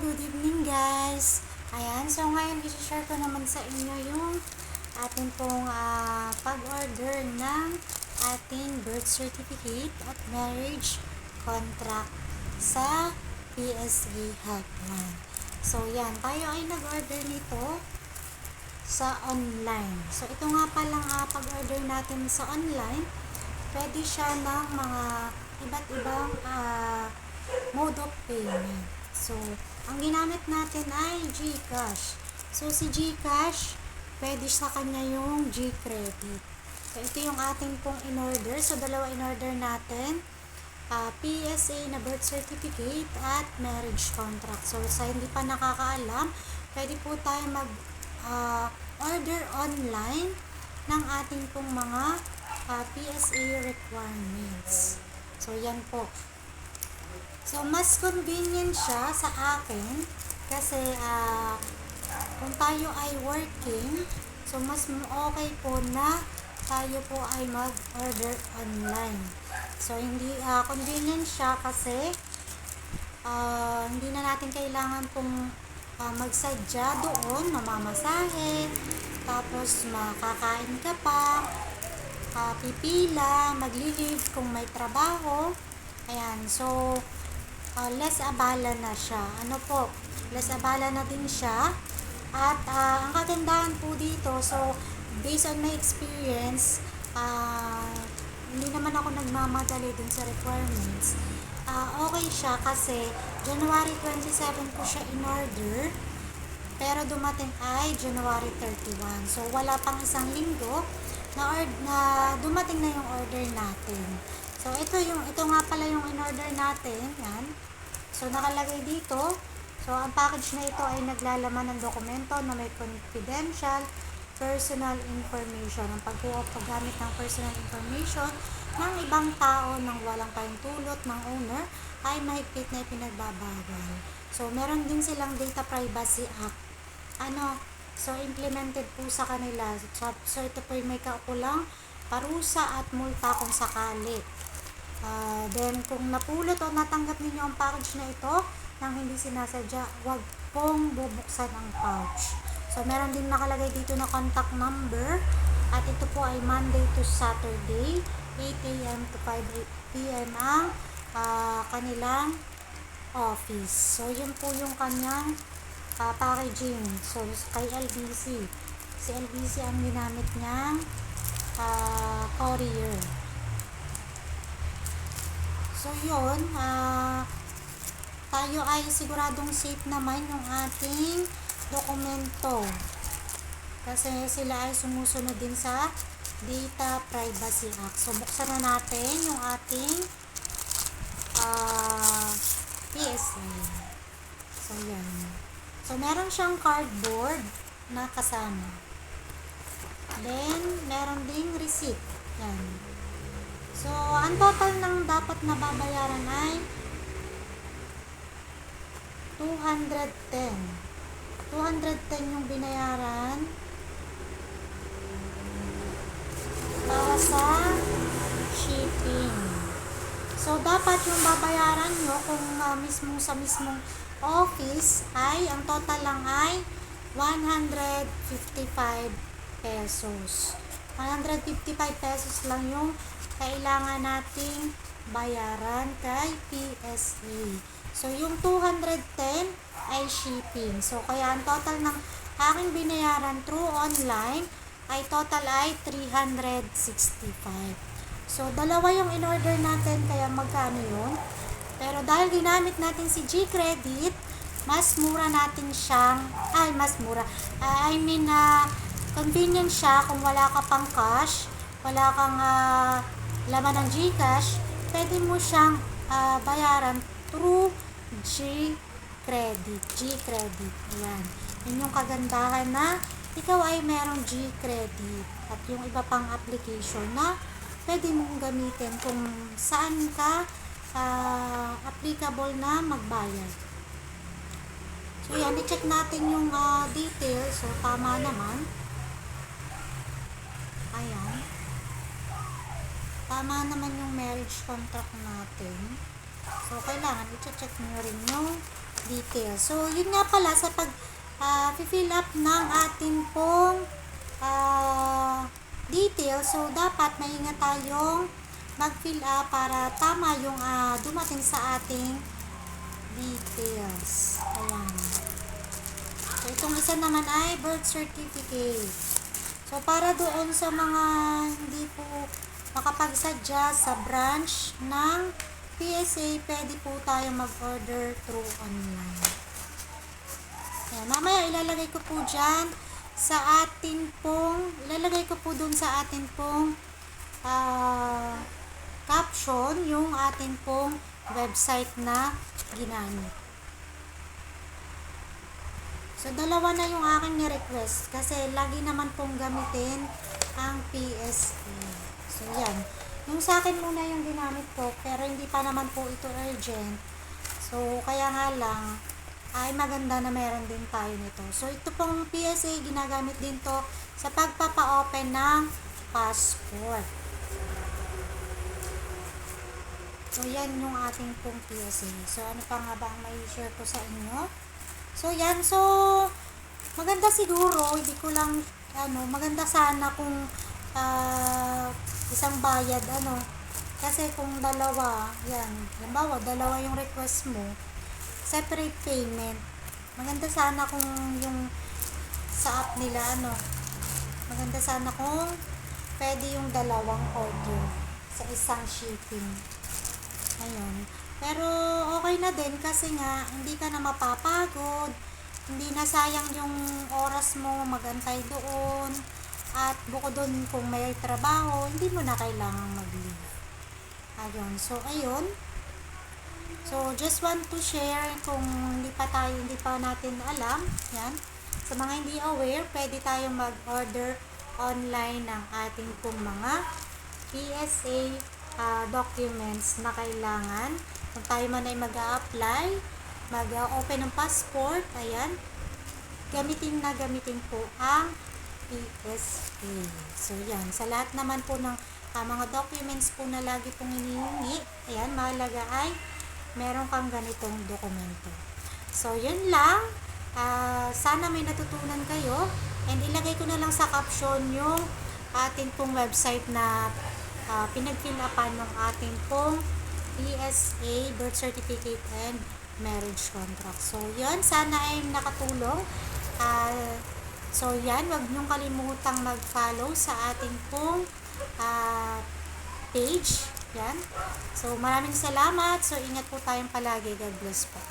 good evening guys. Ayan, so ngayon i-share ko naman sa inyo yung ating pong pag-order ng ating birth certificate at marriage contract sa PSA Hotline. So yan, tayo ay nag-order nito sa online. So ito nga palang pag-order natin sa online, pwede siya ng mga iba't ibang mode of payment. So, ang ginamit natin ay GCash. So, si GCash, pwede sa kanya yung GCredit. So, ito yung ating pong in-order. So, dalawa in-order natin. PSA na birth certificate at marriage contract. So, sa hindi pa nakakaalam, pwede po tayo mag-order online ng ating pong mga PSA requirements. So, yan po. So, mas convenient siya sa akin kasi kung tayo ay working, so mas okay po na tayo po ay mag-order online. So, hindi convenient siya kasi hindi na natin kailangan pong magsadya doon, mamamasahe, tapos makakain ka pa, pipila, magli-leave kung may trabaho. Ayan, so less abala na siya. Less abala na din siya. At ang kagandahan po dito, so based on my experience, hindi naman ako nagmamadali dun sa requirements. Okay siya kasi January 27 po siya in order, pero dumating ay January 31. So wala pang isang linggo na dumating na yung order natin. So ito nga pala yung in-order natin, yan. So nakalagay dito. So ang package na ito ay naglalaman ng dokumento na may confidential personal information. Ang paggamit ng personal information ng ibang tao nang walang pahintulot ng owner ay mahigpit na ipinagbabawal. So meron din silang Data Privacy Act. So implemented po sa kanila. So ito po may kaukulang parusa at multa kung sakali. Then kung napulot o natanggap ninyo ang package na ito nang hindi sinasadya, huwag pong bubuksan ang pouch. So meron din nakalagay dito na contact number, at ito po ay Monday to Saturday 8 AM to 5 PM ang kanilang office. So yun po yung kanyang packaging. So kay LBC, si LBC ang ginamit niyang courier. So yun, tayo ay siguradong safe naman yung ating dokumento kasi sila ay sumusunod din sa Data Privacy Act. So buksan na natin yung ating PSA. So yan. So meron siyang cardboard na kasama. Then meron ding receipt. Yan. So, ang total ng dapat na babayaran ay 210. 210 yung binayaran para sa shipping. So, dapat yung babayaran nyo kung sa mismong office ay, ang total lang ay 155 pesos. 155 pesos lang yung kailangan nating bayaran kay PSA. So, yung 210 ay shipping. So, kaya ang total ng aking binayaran through online ay total ay 365. So, dalawa yung in-order natin, kaya magkano yun? Pero dahil ginamit natin si GCredit, mas mura natin siyang, convenient siya kung wala ka pang cash, wala kang laman ng GCash, pwede mo siyang bayaran through GCredit. Ayan. Yun yung kagandahan na ikaw ay merong GCredit at yung iba pang application na pwede mong gamitin kung saan ka applicable na magbayad. So yan, i-check natin yung details. So tama naman. Ayan. Tama naman yung marriage contract natin. So, kailangan i-check nyo rin yung details. So, yun nga pala sa pag fill up ng ating pong details. So, dapat maingat tayong mag-fill up para tama yung dumating sa ating details. Ayan. So, itong isa naman ay birth certificate. So, para doon sa mga hindi po makapagsadya sa branch ng PSA, pwede po tayo mag-order through online. Ayan, mamaya ilalagay ko po dyan sa atin pong, ilalagay ko po dun sa atin pong caption yung atin pong website na ginamit. So, dalawa na yung aking ni-request kasi lagi naman pong gamitin ang PSA. So, yan. Yung sa akin muna yung ginamit ko, pero hindi pa naman po ito urgent. So, kaya nga lang, ay maganda na meron din tayo nito. So, ito pong PSA, ginagamit din to sa pagpapa-open ng passport. So, yan yung ating pong PSA. So, ano pa nga ba ang may share ko sa inyo? So, yan. So, maganda siguro, hindi ko lang, maganda sana kung isang bayad, kasi kung dalawa, yan, halimbawa, dalawa yung request mo, separate payment, maganda sana kung yung sa app nila, maganda sana kung pwede yung dalawang order sa isang shipping. Ayun. Pero, okay na din kasi nga, hindi ka na mapapagod, hindi na sayang yung oras mo magantay doon, at bukod doon kung may trabaho, hindi mo na kailangang mag-leave. Ayun. So, ayun. So, just want to share kung hindi pa natin alam, yan. Sa mga hindi aware, pwede tayong mag-order online ng ating pong mga PSA documents na kailangan. Kung tayo man ay mag-a-apply, mag-open ng passport, ayan, gamitin po ang PSA. So, yan. Sa lahat naman po ng mga documents po na lagi pong hinihingi, ayan, mahalaga ay meron kang ganitong dokumento. So, yun lang. Sana may natutunan kayo. And ilagay ko na lang sa caption yung ating pong website na pinag-fill-upan ng ating pong PSA, birth certificate, and marriage contract. So, yun. Sana ay nakatulong. So, yan. Huwag niyong kalimutang mag-follow sa ating pong page. Yan. So, maraming salamat. So, ingat po tayong palagi. God bless po.